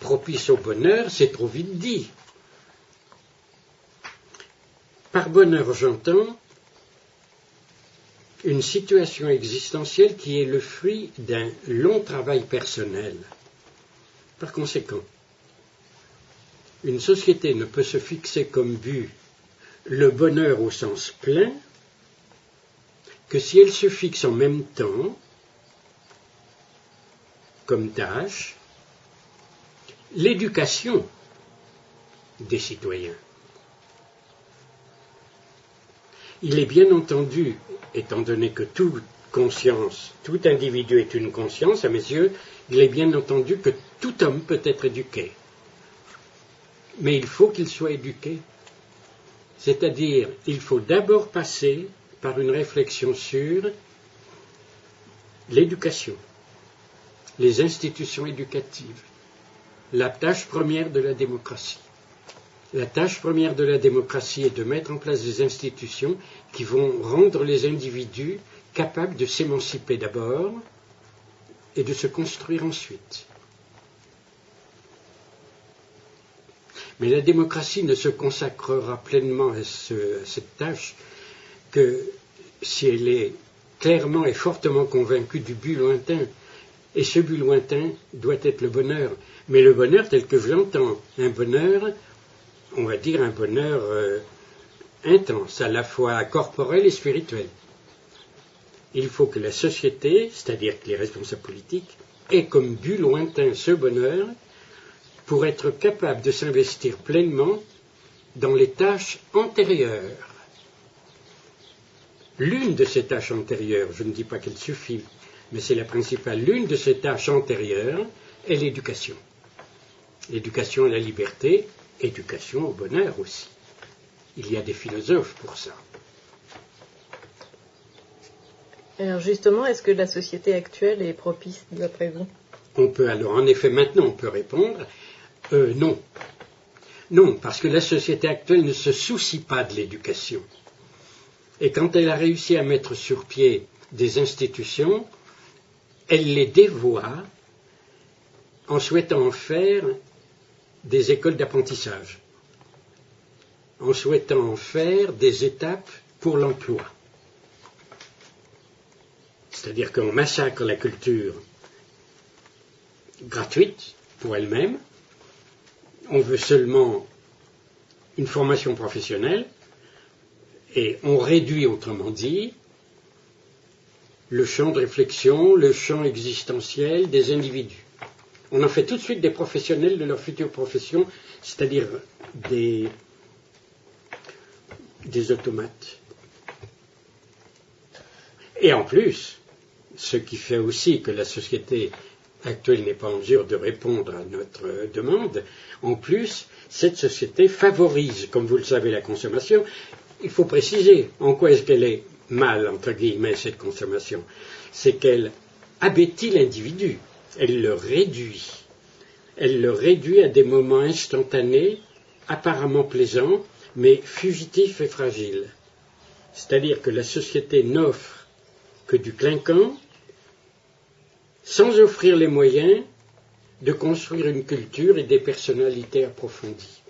propice au bonheur, c'est trop vite dit. Par bonheur, j'entends une situation existentielle qui est le fruit d'un long travail personnel. Par conséquent, une société ne peut se fixer comme but le bonheur au sens plein que si elle se fixe en même temps, comme tâche, l'éducation des citoyens. Il est bien entendu, étant donné que toute conscience, tout individu est une conscience, à mes yeux, il est bien entendu que tout homme peut être éduqué. Mais il faut qu'il soit éduqué. C'est-à-dire, il faut d'abord passer par une réflexion sur l'éducation, les institutions éducatives, la tâche première de la démocratie. La tâche première de la démocratie est de mettre en place des institutions qui vont rendre les individus capables de s'émanciper d'abord et de se construire ensuite. Mais la démocratie ne se consacrera pleinement à cette tâche que si elle est clairement et fortement convaincue du but lointain. Et ce but lointain doit être le bonheur. Mais le bonheur tel que je l'entends, un bonheur, on va dire un bonheur intense, à la fois corporel et spirituel. Il faut que la société, c'est-à-dire que les responsables politiques, aient comme but lointain ce bonheur pour être capable de s'investir pleinement dans les tâches antérieures. L'une de ces tâches antérieures, je ne dis pas qu'elle suffit, mais c'est la principale, l'une de ces tâches antérieures est l'éducation. L'éducation à la liberté, éducation au bonheur aussi. Il y a des philosophes pour ça. Alors justement, est-ce que la société actuelle est propice, d'après vous ? On peut alors, en effet, maintenant on peut répondre, non. Non, parce que la société actuelle ne se soucie pas de l'éducation. Et quand elle a réussi à mettre sur pied des institutions, elle les dévoie en souhaitant en faire des écoles d'apprentissage, en souhaitant en faire des étapes pour l'emploi. C'est-à-dire qu'on massacre la culture gratuite pour elle-même, on veut seulement une formation professionnelle, et on réduit, autrement dit, le champ de réflexion, le champ existentiel des individus. On en fait tout de suite des professionnels de leur future profession, c'est-à-dire des automates. Et en plus, ce qui fait aussi que la société actuelle n'est pas en mesure de répondre à notre demande, en plus, cette société favorise, comme vous le savez, la consommation. Il faut préciser en quoi est-ce qu'elle est mal, entre guillemets, cette consommation. C'est qu'elle abêtit l'individu, elle le réduit. Elle le réduit à des moments instantanés, apparemment plaisants, mais fugitifs et fragiles. C'est-à-dire que la société n'offre que du clinquant, sans offrir les moyens de construire une culture et des personnalités approfondies.